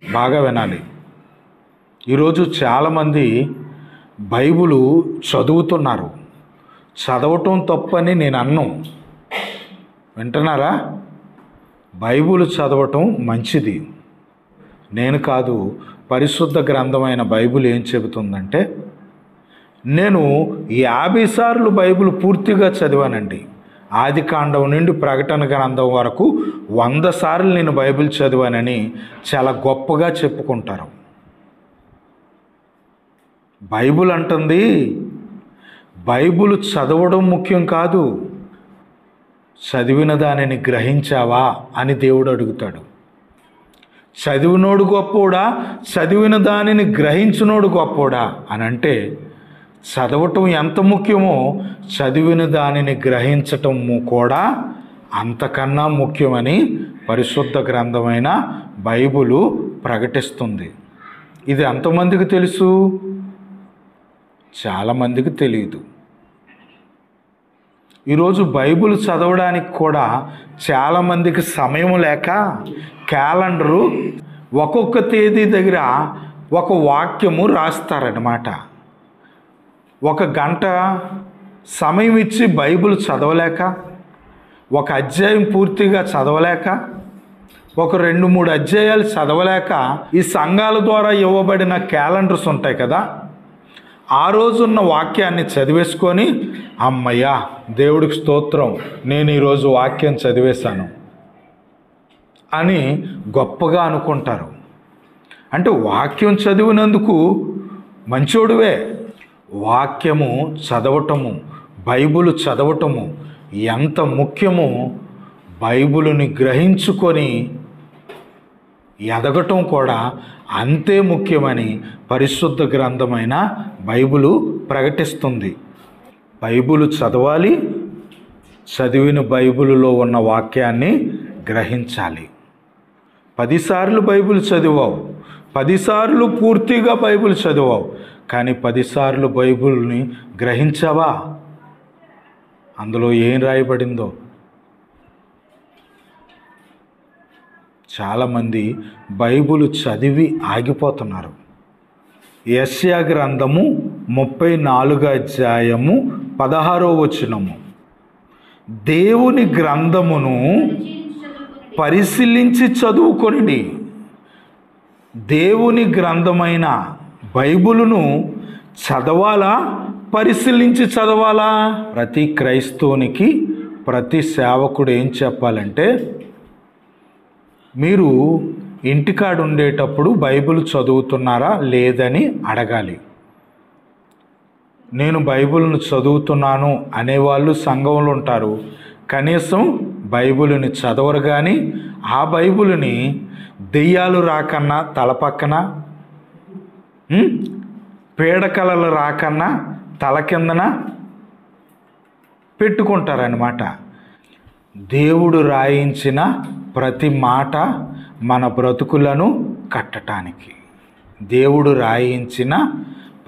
బాగా వినాలి. ఈరోజు చాలామంది బైబిలు చదువుతున్నారు. చదవటం తప్పని నేను అన్ను. వింటున్నారా? బైబిలు చదవటం మంచిది. నేను కాదు, పరిశుద్ధ గ్రంథమైన బైబిల్ ఏం చెబుతుందంటే, నేను 50 సార్లు బైబిల్ పూర్తిగా చదివానండి. ఆదికాండం నుండి ప్రకటన గ్రంథం వరకు 100 సార్లు నేను బైబిల్ చదివానని చాలా గొప్పగా చెప్పుకుంటారు. బైబిల్ అంటుంది, బైబిల్ చదవడం ముఖ్యం కాదు, చదివిన దానిని గ్రహించావా అని దేవుడు అడుగుతాడు. చదివినోడు గొప్పోడా, చదివిన దానిని గ్రహించినోడు గొప్పోడా అని అంటే, చదవటం ఎంత ముఖ్యమో చదివిన దానిని గ్రహించటం కూడా అంతకన్నా ముఖ్యమని పరిశుద్ధ గ్రంథమైన బైబిలు ప్రకటిస్తుంది. ఇది ఎంతమందికి తెలుసు? చాలామందికి తెలియదు. ఈరోజు బైబిల్ చదవడానికి కూడా చాలామందికి సమయం లేక క్యాలెండరు ఒక్కొక్క తేదీ దగ్గర ఒక వాక్యము రాస్తారన్నమాట. 1 గంట సమయం ఇచ్చి బైబిల్ చదవలేక, ఒక అధ్యాయం పూర్తిగా చదవలేక, ఒక 2-3 అధ్యాయాలు చదవలేక, ఈ సంఘాల ద్వారా ఇవ్వబడిన క్యాలెండర్స్ ఉంటాయి కదా, ఆ రోజున్న వాక్యాన్ని చదివేసుకొని, అమ్మయ్యా దేవుడికి స్తోత్రం, నేను ఈరోజు వాక్యం చదివేశాను అని గొప్పగా అనుకుంటారు. అంటే వాక్యం చదివినందుకు మంచోడువే. వాక్యము చదవటము, బైబిల్ చదవటము ఎంత ముఖ్యమో బైబిలుని గ్రహించుకొని ఎదగటం కూడా అంతే ముఖ్యమని పరిశుద్ధ గ్రంథమైన బైబిలు ప్రకటిస్తుంది. బైబిలు చదవాలి, చదివిన బైబిలులో ఉన్న వాక్యాన్ని గ్రహించాలి. 10 సార్లు బైబిల్ చదివావు, 10 సార్లు పూర్తిగా బైబిల్ చదివావు, కానీ 10 సార్లు బైబిల్ని గ్రహించావా? అందులో ఏం రాయబడిందో? చాలామంది బైబిల్ చదివి ఆగిపోతున్నారు. యెషయా గ్రంథము 34వ అధ్యాయము 16వ వచనము, దేవుని గ్రంథమును పరిశీలించి చదువుకొనిడి. దేవుని గ్రంథమైన బైబిలును చదవాలా, పరిశీలించి చదవాలా? ప్రతి క్రైస్తవునికి, ప్రతి సేవకుడు ఏం చెప్పాలంటే, మీరు ఇంటికాడ ఉండేటప్పుడు బైబిల్ చదువుతున్నారా లేదని అడగాలి. నేను బైబిల్ను చదువుతున్నాను అనేవాళ్ళు సంఘంలో ఉంటారు. కనీసం బైబిల్ని చదవరు, కానీ ఆ బైబిల్ని దెయ్యాలు రాకన్నా తలపక్కన, పీడకలలు రాకన్నా తల కిందన పెట్టుకుంటారన్నమాట. దేవుడు రాయించిన ప్రతి మాట మన బ్రతుకులను కట్టడానికి, దేవుడు రాయించిన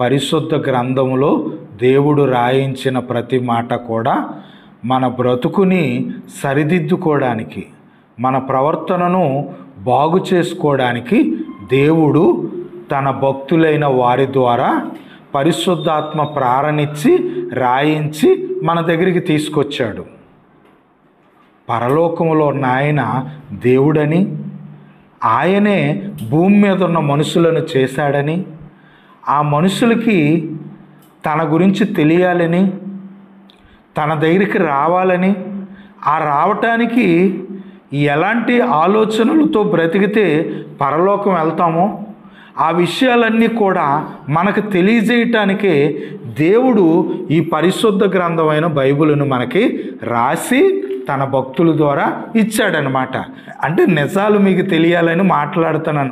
పరిశుద్ధ గ్రంథములో దేవుడు రాయించిన ప్రతి మాట కూడా మన బ్రతుకుని సరిదిద్దుకోవడానికి, మన ప్రవర్తనను బాగు చేసుకోవడానికి దేవుడు తన భక్తులైన వారి ద్వారా పరిశుద్ధాత్మ ప్రేరణించి రాయించి మన దగ్గరికి తీసుకొచ్చాడు. పరలోకములో ఉన్న ఆయన దేవుడని, ఆయనే భూమి మీద ఉన్న మనుషులను చేశాడని, ఆ మనుషులకి తన గురించి తెలియాలని, తన దగ్గరికి రావాలని, ఆ రావటానికి ఎలాంటి ఆలోచనలతో బ్రతికితే పరలోకం వెళ్తామో ఆ విషయాలన్నీ కూడా మనకు తెలియజేయటానికే దేవుడు ఈ పరిశుద్ధ గ్రంథమైన బైబిలును మనకి రాసి తన భక్తుల ద్వారా ఇచ్చాడనమాట. అంటే నిజాలు మీకు తెలియాలని మాట్లాడుతున్నాను.